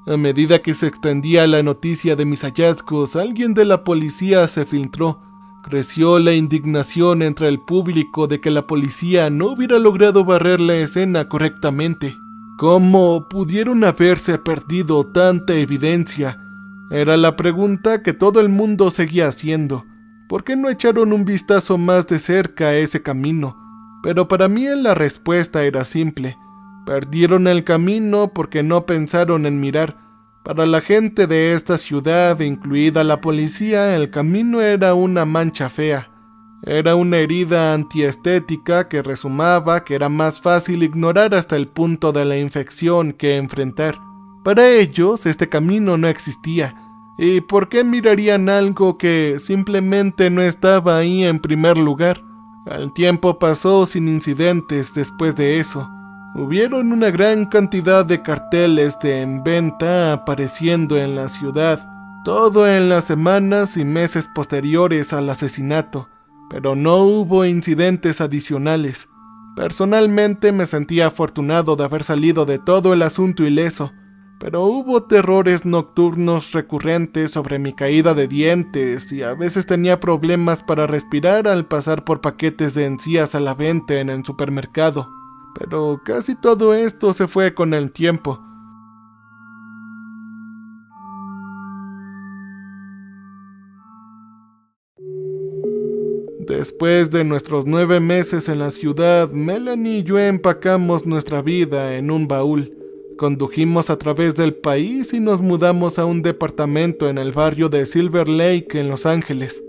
A medida que se extendía la noticia de mis hallazgos, alguien de la policía se filtró. Creció la indignación entre el público de que la policía no hubiera logrado barrer la escena correctamente. ¿Cómo pudieron haberse perdido tanta evidencia? Era la pregunta que todo el mundo seguía haciendo. ¿Por qué no echaron un vistazo más de cerca a ese camino? Pero para mí la respuesta era simple. Perdieron el camino porque no pensaron en mirar. Para la gente de esta ciudad, incluida la policía, el camino era una mancha fea. Era una herida antiestética que resumaba que era más fácil ignorar hasta el punto de la infección que enfrentar. Para ellos, este camino no existía. ¿Y por qué mirarían algo que simplemente no estaba ahí en primer lugar? El tiempo pasó sin incidentes después de eso. Hubieron una gran cantidad de carteles de en venta apareciendo en la ciudad, todo en las semanas y meses posteriores al asesinato, pero no hubo incidentes adicionales. Personalmente me sentía afortunado de haber salido de todo el asunto ileso, pero hubo terrores nocturnos recurrentes sobre mi caída de dientes y a veces tenía problemas para respirar al pasar por paquetes de encías a la venta en el supermercado. Pero casi todo esto se fue con el tiempo. Después de nuestros 9 meses en la ciudad, Melanie y yo empacamos nuestra vida en un baúl. Condujimos a través del país y nos mudamos a un departamento en el barrio de Silver Lake en Los Ángeles.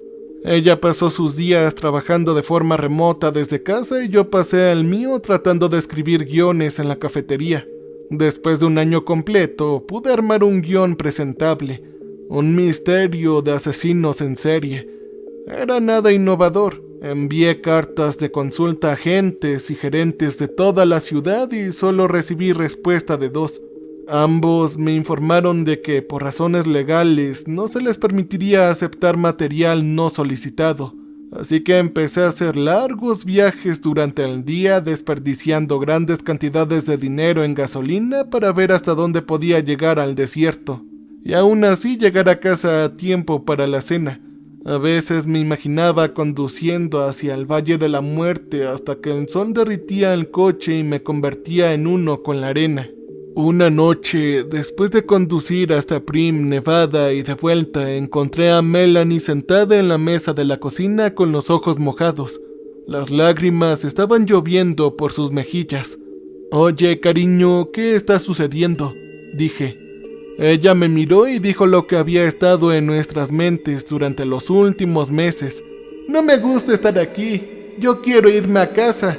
Ella pasó sus días trabajando de forma remota desde casa y yo pasé el mío tratando de escribir guiones en la cafetería. Después de un año completo, pude armar un guión presentable, un misterio de asesinos en serie. Era nada innovador. Envié cartas de consulta a agentes y gerentes de toda la ciudad y solo recibí respuesta de 2. Ambos me informaron de que por razones legales no se les permitiría aceptar material no solicitado. Así que empecé a hacer largos viajes durante el día, desperdiciando grandes cantidades de dinero en gasolina para ver hasta dónde podía llegar al desierto, y aún así llegar a casa a tiempo para la cena. A veces me imaginaba conduciendo hacia el Valle de la Muerte hasta que el sol derritía el coche y me convertía en uno con la arena. Una noche, después de conducir hasta Primm, Nevada y de vuelta, encontré a Melanie sentada en la mesa de la cocina con los ojos mojados. Las lágrimas estaban lloviendo por sus mejillas. «Oye, cariño, ¿qué está sucediendo?», dije. Ella me miró y dijo lo que había estado en nuestras mentes durante los últimos meses. «No me gusta estar aquí, yo quiero irme a casa».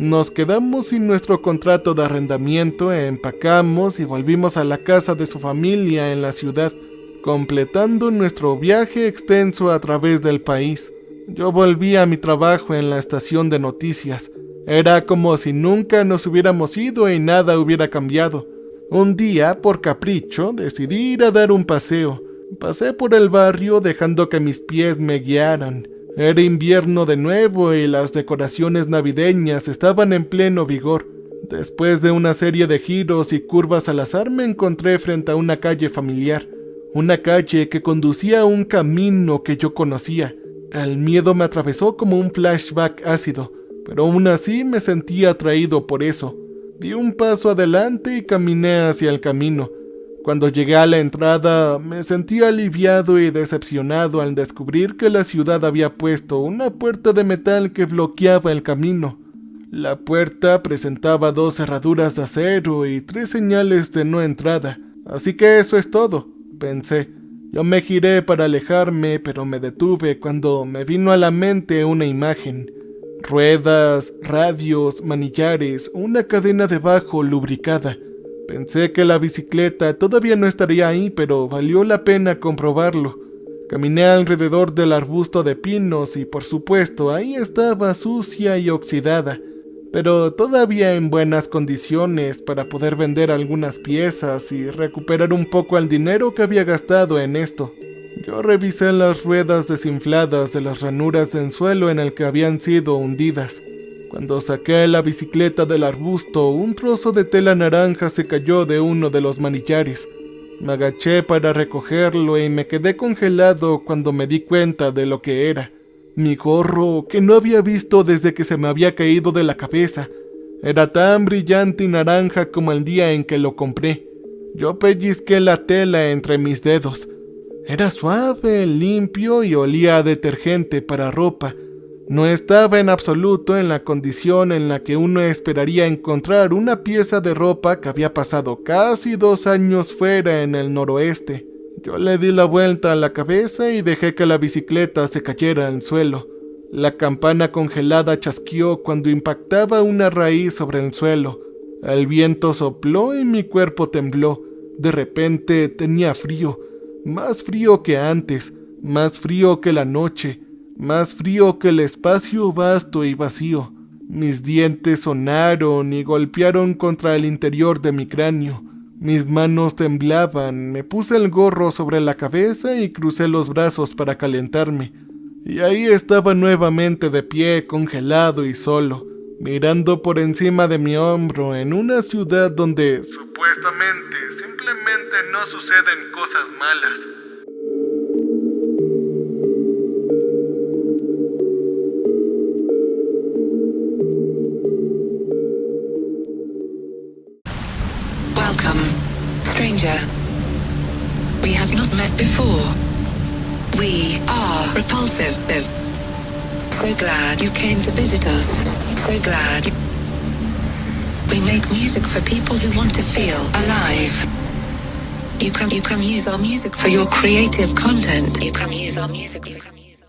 Nos quedamos sin nuestro contrato de arrendamiento, empacamos y volvimos a la casa de su familia en la ciudad, completando nuestro viaje extenso a través del país. Yo volví a mi trabajo en la estación de noticias. Era como si nunca nos hubiéramos ido y nada hubiera cambiado. Un día, por capricho, decidí ir a dar un paseo. Pasé por el barrio dejando que mis pies me guiaran. Era invierno de nuevo y las decoraciones navideñas estaban en pleno vigor. Después de una serie de giros y curvas al azar me encontré frente a una calle familiar. Una calle que conducía a un camino que yo conocía. El miedo me atravesó como un flashback ácido, pero aún así me sentía atraído por eso. Di un paso adelante y caminé hacia el camino. Cuando llegué a la entrada, me sentí aliviado y decepcionado al descubrir que la ciudad había puesto una puerta de metal que bloqueaba el camino. La puerta presentaba 2 cerraduras de acero y 3 señales de no entrada. Así que eso es todo, pensé. Yo me giré para alejarme, pero me detuve cuando me vino a la mente una imagen. Ruedas, radios, manillares, una cadena de bajo lubricada. Pensé que la bicicleta todavía no estaría ahí, pero valió la pena comprobarlo. Caminé alrededor del arbusto de pinos y, por supuesto, ahí estaba sucia y oxidada, pero todavía en buenas condiciones para poder vender algunas piezas y recuperar un poco el dinero que había gastado en esto. Yo revisé las ruedas desinfladas de las ranuras del suelo en el que habían sido hundidas. Cuando saqué la bicicleta del arbusto, un trozo de tela naranja se cayó de uno de los manillares. Me agaché para recogerlo y me quedé congelado cuando me di cuenta de lo que era. Mi gorro, que no había visto desde que se me había caído de la cabeza. Era tan brillante y naranja como el día en que lo compré. Yo pellizqué la tela entre mis dedos. Era suave, limpio y olía a detergente para ropa. No estaba en absoluto en la condición en la que uno esperaría encontrar una pieza de ropa que había pasado casi 2 años fuera en el noroeste. Yo le di la vuelta a la cabeza y dejé que la bicicleta se cayera al suelo. La campana congelada chasqueó cuando impactaba una raíz sobre el suelo. El viento sopló y mi cuerpo tembló. De repente tenía frío, más frío que antes, más frío que la noche. Más frío que el espacio vasto y vacío. Mis dientes sonaron y golpearon contra el interior de mi cráneo. Mis manos temblaban, me puse el gorro sobre la cabeza y crucé los brazos para calentarme. Y ahí estaba nuevamente de pie, congelado y solo, mirando por encima de mi hombro en una ciudad donde, supuestamente, simplemente no suceden cosas malas. Welcome, stranger. We have not met before. We are Repulsive. So glad you came to visit us. So glad. We make music for people who want to feel alive. You can use our music for your creative content. You can use our music.